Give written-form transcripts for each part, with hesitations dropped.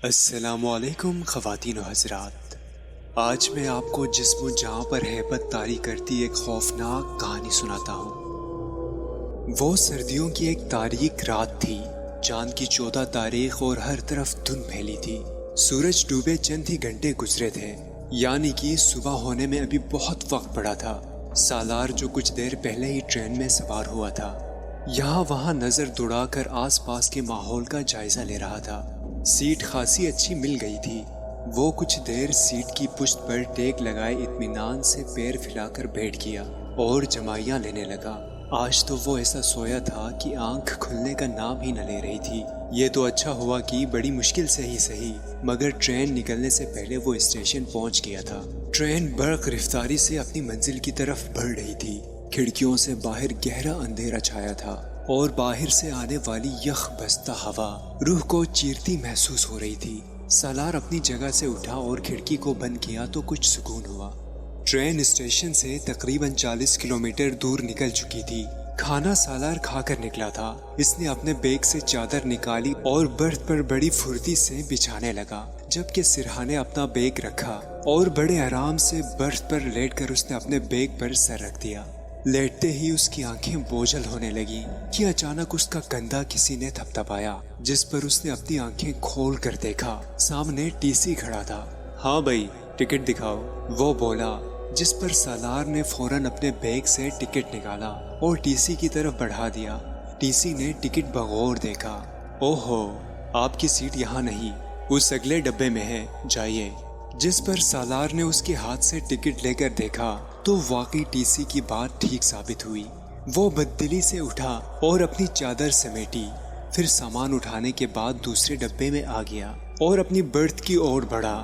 السلام علیکم خواتین و حضرات، آج میں آپ کو جسم و جاں پر ہیبت طاری کرتی ایک خوفناک کہانی سناتا ہوں۔ وہ سردیوں کی ایک تاریک رات تھی، چاند کی 14 تاریخ اور ہر طرف دھند پھیلی تھی۔ سورج ڈوبے چند ہی گھنٹے گزرے تھے، یعنی کہ صبح ہونے میں ابھی بہت وقت پڑا تھا۔ سالار جو کچھ دیر پہلے ہی ٹرین میں سوار ہوا تھا، یہاں وہاں نظر دوڑا کر آس پاس کے ماحول کا جائزہ لے رہا تھا۔ سیٹ خاصی اچھی مل گئی تھی۔ وہ کچھ دیر سیٹ کی پشت پر ٹیک لگائے اطمینان سے پیر پھیلا کر بیٹھ گیا اور جمائیاں لینے لگا۔ آج تو وہ ایسا سویا تھا کہ آنکھ کھلنے کا نام ہی نہ لے رہی تھی۔ یہ تو اچھا ہوا کہ بڑی مشکل سے ہی صحیح، مگر ٹرین نکلنے سے پہلے وہ اسٹیشن پہنچ گیا تھا۔ ٹرین برق رفتاری سے اپنی منزل کی طرف بڑھ رہی تھی۔ کھڑکیوں سے باہر گہرا اندھیرا چھایا تھا اور باہر سے آنے والی یخ بستہ ہوا روح کو چیرتی محسوس ہو رہی تھی۔ سالار اپنی جگہ سے اٹھا اور کھڑکی کو بند کیا تو کچھ سکون ہوا۔ ٹرین اسٹیشن سے تقریباً 40 کلومیٹر دور نکل چکی تھی۔ کھانا سالار کھا کر نکلا تھا۔ اس نے اپنے بیگ سے چادر نکالی اور برتھ پر بڑی پھرتی سے بچھانے لگا، جبکہ سرحا نے اپنا بیگ رکھا اور بڑے آرام سے برتھ پر لیٹ کر اس نے اپنے بیگ پر سر رکھ دیا۔ لیٹتے ہی اس کی آنکھیں بوجھل ہونے لگی کہ اچانک اس کا کندھا کسی نے تھپتھپایا، جس پر اس نے اپنی آنکھیں کھول کر دیکھا۔ سامنے ٹی سی کھڑا تھا۔ ہاں بھائی، ٹکٹ دکھاؤ، وہ بولا، جس پر سالار نے فوراً اپنے بیگ سے ٹکٹ نکالا اور ٹی سی کی طرف بڑھا دیا۔ ٹی سی نے ٹکٹ بغور دیکھا۔ اوہو، آپ کی سیٹ یہاں نہیں، اس اگلے ڈبے میں ہے، جائیے۔ جس پر سالار نے اس کے ہاتھ سے ٹکٹ لے کر دیکھا تو واقعی ٹی سی کی بات ٹھیک ثابت ہوئی۔ وہ بددلی سے اٹھا اور اپنی چادر سمیٹی، پھر سامان اٹھانے کے بعد دوسرے ڈبے میں آ گیا اور اپنی برتھ کی اور بڑھا۔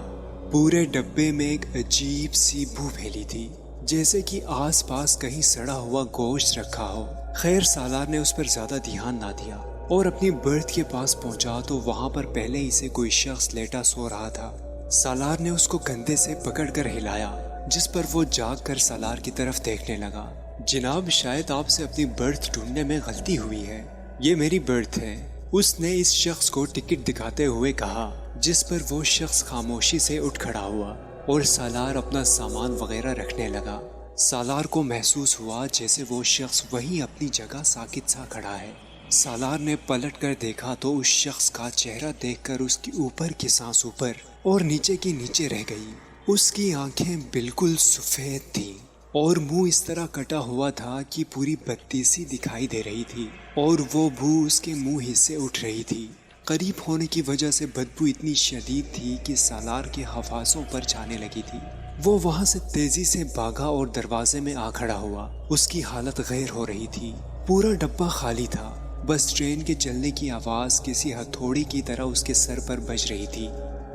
پورے ڈبے میں ایک عجیب سی بو پھیلی تھی، جیسے کہ آس پاس کہیں سڑا ہوا گوشت رکھا ہو۔ خیر، سالار نے اس پر زیادہ دھیان نہ دیا اور اپنی برتھ کے پاس پہنچا تو وہاں پر پہلے ہی سے کوئی شخص لیٹا سو رہا تھا۔ سالار نے اس کو کندھے سے پکڑ کر ہلایا، جس پر وہ جاگ کر سالار کی طرف دیکھنے لگا۔ جناب، شاید آپ سے اپنی برتھ ڈھونڈنے میں غلطی ہوئی ہے، یہ میری برتھ ہے، اس نے اس شخص کو ٹکٹ دکھاتے ہوئے کہا، جس پر وہ شخص خاموشی سے اٹھ کھڑا ہوا اور سالار اپنا سامان وغیرہ رکھنے لگا۔ سالار کو محسوس ہوا جیسے وہ شخص وہیں اپنی جگہ ساکت سا کھڑا ہے۔ سالار نے پلٹ کر دیکھا تو اس شخص کا چہرہ دیکھ کر اس کی اوپر کی سانس اوپر اور نیچے کی نیچے رہ گئی۔ اس کی آنکھیں بالکل سفید تھیں اور منہ اس طرح کٹا ہوا تھا کہ پوری بتی سی دکھائی دے رہی تھی اور وہ بو اس کے منہ ہی سے اٹھ رہی تھی۔ قریب ہونے کی وجہ سے بدبو اتنی شدید تھی کہ سالار کے حواسوں پر جانے لگی تھی۔ وہ وہاں سے تیزی سے بھاگا اور دروازے میں آ کھڑا ہوا۔ اس کی حالت غیر ہو رہی تھی۔ پورا ڈبہ خالی تھا، بس ٹرین کے چلنے کی آواز کسی ہتھوڑی کی طرح اس کے سر پر بج رہی تھی۔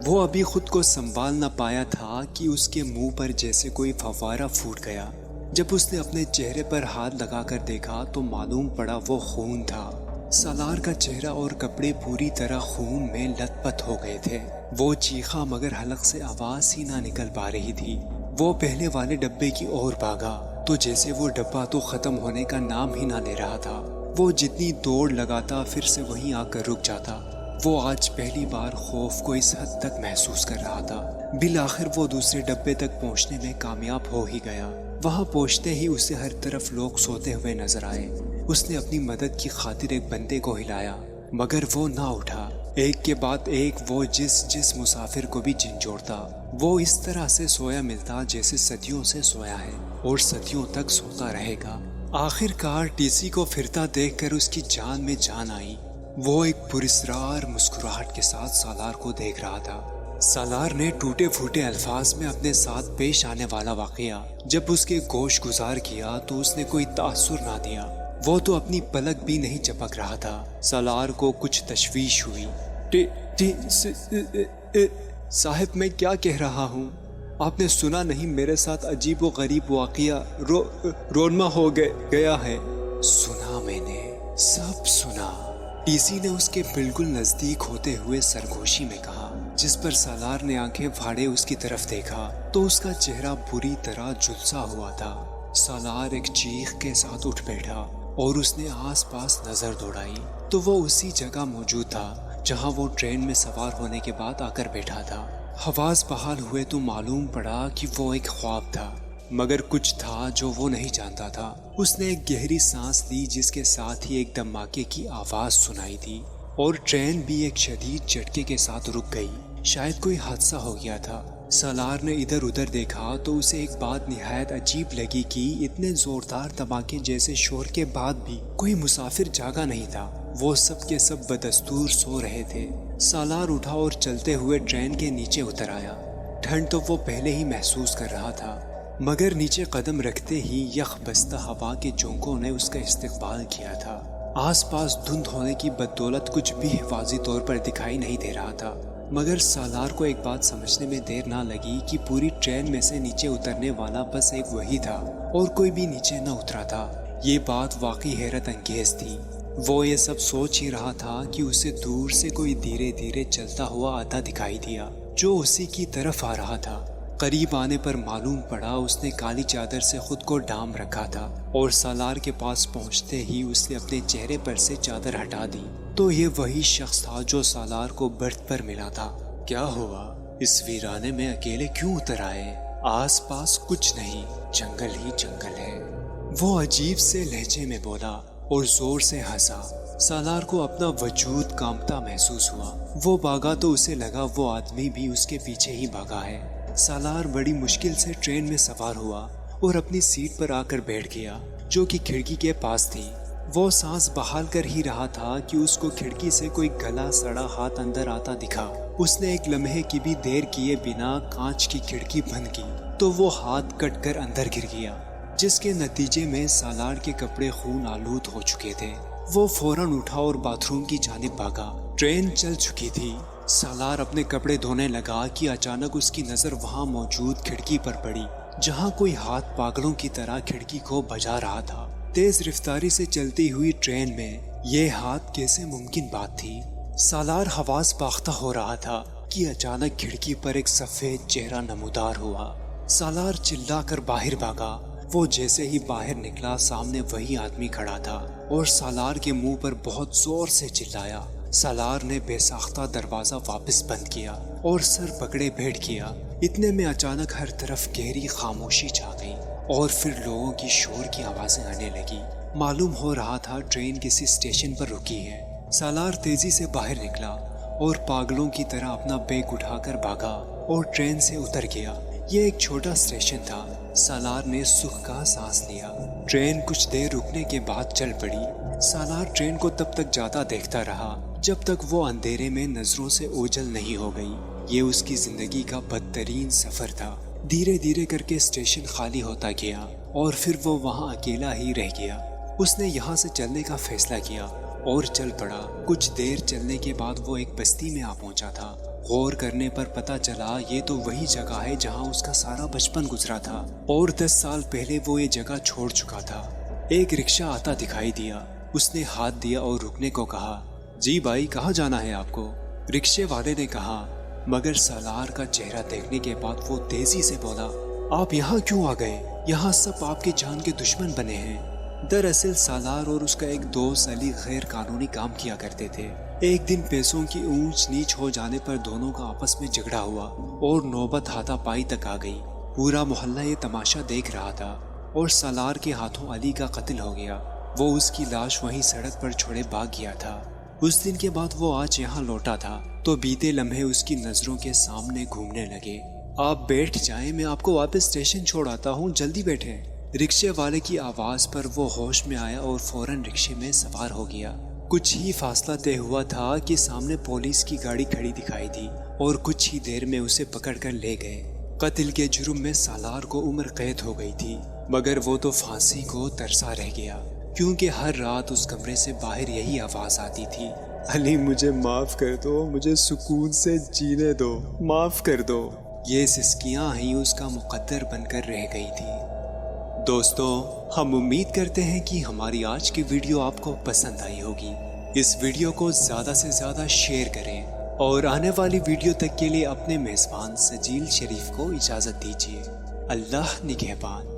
وہ ابھی خود کو سنبھال نہ پایا تھا کہ اس کے منہ پر جیسے کوئی فوارہ پھوٹ گیا۔ جب اس نے اپنے چہرے پر ہاتھ لگا کر دیکھا تو معلوم پڑا وہ خون تھا۔ سالار کا چہرہ اور کپڑے پوری طرح خون میں لت پت ہو گئے تھے۔ وہ چیخا مگر حلق سے آواز ہی نہ نکل پا رہی تھی۔ وہ پہلے والے ڈبے کی اور بھاگا تو جیسے وہ ڈبہ تو ختم ہونے کا نام ہی نہ لے رہا تھا۔ وہ جتنی دوڑ لگاتا پھر سے وہیں آ کر رک جاتا۔ وہ آج پہلی بار خوف کو اس حد تک محسوس کر رہا تھا۔ بالآخر وہ دوسرے ڈبے تک پہنچنے میں کامیاب ہو ہی گیا۔ وہاں پہنچتے ہی اسے ہر طرف لوگ سوتے ہوئے نظر آئے۔ اس نے اپنی مدد کی خاطر ایک بندے کو ہلایا مگر وہ نہ اٹھا۔ ایک کے بعد ایک وہ جس مسافر کو بھی جھنجھوڑتا۔ وہ اس طرح سے سویا ملتا جیسے صدیوں سے سویا ہے اور صدیوں تک سوتا رہے گا۔ آخر کار ٹی سی کو پھرتا دیکھ کر اس کی جان میں جان آئی۔ وہ ایک پراسرار مسکراہٹ کے ساتھ سالار کو دیکھ رہا تھا۔ سالار نے ٹوٹے پھوٹے الفاظ میں اپنے ساتھ پیش آنے والا واقعہ جب اس کے گوش گزار کیا تو اس نے کوئی تاثر نہ دیا۔ وہ تو اپنی پلک بھی نہیں جھپک رہا تھا۔ سالار کو کچھ تشویش ہوئی۔ صاحب، میں کیا کہہ رہا ہوں؟ آپ نے سنا نہیں؟ میرے ساتھ عجیب و غریب واقعہ رونما ہو گیا ہے۔ سنا، میں نے سب سنا، ٹی سی نے اس کے بالکل نزدیک ہوتے ہوئے سرگوشی میں کہا، جس پر سالار نے آنکھیں پھاڑے اس کی طرف دیکھا تو اس کا چہرہ بری طرح جھلسا ہوا تھا۔ سالار ایک چیخ کے ساتھ اٹھ بیٹھا اور اس نے آس پاس نظر دوڑائی تو وہ اسی جگہ موجود تھا جہاں وہ ٹرین میں سوار ہونے کے بعد آ کر بیٹھا تھا۔ حواس بحال ہوئے تو معلوم پڑا کہ وہ ایک خواب تھا، مگر کچھ تھا جو وہ نہیں جانتا تھا۔ اس نے ایک گہری سانس لی جس کے ساتھ ہی ایک دھماکے کی آواز سنائی دی اور ٹرین بھی ایک شدید جھٹکے کے ساتھ رک گئی۔ شاید کوئی حادثہ ہو گیا تھا۔ سالار نے ادھر ادھر دیکھا تو اسے ایک بات نہایت عجیب لگی کہ اتنے زوردار دھماکے جیسے شور کے بعد بھی کوئی مسافر جاگا نہیں تھا۔ وہ سب کے سب بدستور سو رہے تھے۔ سالار اٹھا اور چلتے ہوئے ٹرین کے نیچے اتر آیا۔ ٹھنڈ تو وہ پہلے ہی محسوس کر رہا تھا، مگر نیچے قدم رکھتے ہی یخ بستہ ہوا کے جھونکوں نے اس کا استقبال کیا تھا۔ آس پاس دھند ہونے کی بدولت کچھ بھی واضح طور پر دکھائی نہیں دے رہا تھا، مگر سالار کو ایک بات سمجھنے میں دیر نہ لگی کہ پوری ٹرین میں سے نیچے اترنے والا بس ایک وہی تھا اور کوئی بھی نیچے نہ اترا تھا۔ یہ بات واقعی حیرت انگیز تھی۔ وہ یہ سب سوچ ہی رہا تھا کہ اسے دور سے کوئی دھیرے دھیرے چلتا ہوا آتا دکھائی دیا جو اسی کی طرف آ رہا تھا۔ قریب آنے پر معلوم پڑا اس نے کالی چادر سے خود کو ڈھانپ رکھا تھا اور سالار کے پاس پہنچتے ہی اس نے اپنے چہرے پر سے چادر ہٹا دی تو یہ وہی شخص تھا جو سالار کو برت پر ملا تھا۔ کیا ہوا؟ اس ویرانے میں اکیلے کیوں اتر آئے؟ آس پاس کچھ نہیں، جنگل ہی جنگل ہے، وہ عجیب سے لہجے میں بولا اور زور سے ہنسا۔ سالار کو اپنا وجود کانپتا محسوس ہوا۔ وہ بھاگا تو اسے لگا وہ آدمی بھی اس کے پیچھے ہی بھاگا ہے۔ سالار بڑی مشکل سے ٹرین میں سوار ہوا اور اپنی سیٹ پر آ کر بیٹھ گیا جو کہ کھڑکی کے پاس تھی۔ وہ سانس بحال کر ہی رہا تھا کہ اس کو کھڑکی سے کوئی گلا سڑا ہاتھ اندر آتا دکھا۔ اس نے ایک لمحے کی بھی دیر کیے بنا کانچ کی کھڑکی بند کی تو وہ ہاتھ کٹ کر اندر گر گیا، جس کے نتیجے میں سالار کے کپڑے خون آلود ہو چکے تھے۔ وہ فوراً اٹھا اور باتھ روم کی جانب بھاگا۔ ٹرین چل چکی تھی۔ سالار اپنے کپڑے دھونے لگا کہ اچانک اس کی نظر وہاں موجود کھڑکی پر پڑی جہاں کوئی ہاتھ پاگلوں کی طرح کھڑکی کو بجا رہا تھا۔ تیز رفتاری سے چلتی ہوئی ٹرین میں یہ ہاتھ کیسے ممکن بات تھی؟ سالار حواس باختہ ہو رہا تھا کہ اچانک کھڑکی پر ایک سفید چہرہ نمودار ہوا۔ سالار چلا کر باہر بھاگا۔ وہ جیسے ہی باہر نکلا سامنے وہی آدمی کھڑا تھا اور سالار کے منہ پر بہت زور سے چلایا۔ سالار نے بے ساختہ دروازہ واپس بند کیا اور سر پکڑے بیٹھ گیا۔ اتنے میں اچانک ہر طرف گہری خاموشی چھا گئی اور پھر لوگوں کی شور کی آوازیں آنے لگی۔ معلوم ہو رہا تھا ٹرین کسی اسٹیشن پر رکی ہے۔ سالار تیزی سے باہر نکلا اور پاگلوں کی طرح اپنا بیگ اٹھا کر بھاگا اور ٹرین سے اتر گیا۔ یہ ایک چھوٹا اسٹیشن تھا۔ سالار نے سکھ کا سانس لیا۔ ٹرین کچھ دیر رکنے کے بعد چل پڑی۔ سالار ٹرین کو تب تک جاتا دیکھتا رہا جب تک وہ اندھیرے میں نظروں سے اوجھل نہیں ہو گئی۔ یہ اس کی زندگی کا بدترین سفر تھا۔ دھیرے دھیرے کر کے اسٹیشن خالی ہوتا گیا اور پھر وہ وہاں اکیلا ہی رہ گیا۔ اس نے یہاں سے چلنے کا فیصلہ کیا اور چل پڑا۔ کچھ دیر چلنے کے بعد وہ ایک بستی میں آ پہنچا تھا۔ غور کرنے پر پتہ چلا یہ تو وہی جگہ ہے جہاں اس کا سارا بچپن گزرا تھا اور 10 سال پہلے وہ یہ جگہ چھوڑ چکا تھا۔ ایک رکشہ آتا دکھائی دیا۔ اس نے ہاتھ دیا اور رکنے کو کہا۔ جی بھائی، کہاں جانا ہے آپ کو؟ رکشے والے نے کہا، مگر سالار کا چہرہ دیکھنے کے بعد وہ تیزی سے بولا، آپ یہاں کیوں آ گئے؟ یہاں سب آپ کی جان کے دشمن بنے ہیں۔ دراصل سالار اور اس کا ایک دوست علی غیر قانونی کام کیا کرتے تھے۔ ایک دن پیسوں کی اونچ نیچ ہو جانے پر دونوں کا آپس میں جھگڑا ہوا اور نوبت ہاتھا پائی تک آ گئی۔ پورا محلہ یہ تماشا دیکھ رہا تھا اور سالار کے ہاتھوں علی کا قتل ہو گیا۔ وہ اس کی لاش وہیں سڑک پر چھوڑے بھاگ گیا تھا۔ اس دن کے بعد وہ آج یہاں لوٹا تھا تو بیتے لمحے اس کی نظروں کے سامنے گھومنے لگے۔ آپ بیٹھ جائیں، میں آپ کو واپس اسٹیشن چھوڑ آتا ہوں، جلدی بیٹھیں۔ رکشے والے کی آواز پر وہ ہوش میں آیا اور فوراً رکشے میں سوار ہو گیا۔ کچھ ہی فاصلہ طے ہوا تھا کہ سامنے پولیس کی گاڑی کھڑی دکھائی دی اور کچھ ہی دیر میں اسے پکڑ کر لے گئے۔ قتل کے جرم میں سالار کو عمر قید ہو گئی تھی، مگر وہ تو پھانسی کو ترسا رہ گیا، کیونکہ ہر رات اس کمرے سے باہر یہی آواز آتی تھی، علی مجھے معاف کر دو، مجھے سکون سے جینے دو، معاف کر دو۔ یہ سسکیاں ہی اس کا مقدر بن کر رہ گئی تھی۔ دوستو، ہم امید کرتے ہیں کہ ہماری آج کی ویڈیو آپ کو پسند آئی ہوگی۔ اس ویڈیو کو زیادہ سے زیادہ شیئر کریں اور آنے والی ویڈیو تک کے لیے اپنے میزبان سجیل شریف کو اجازت دیجیے۔ اللہ نگہبان۔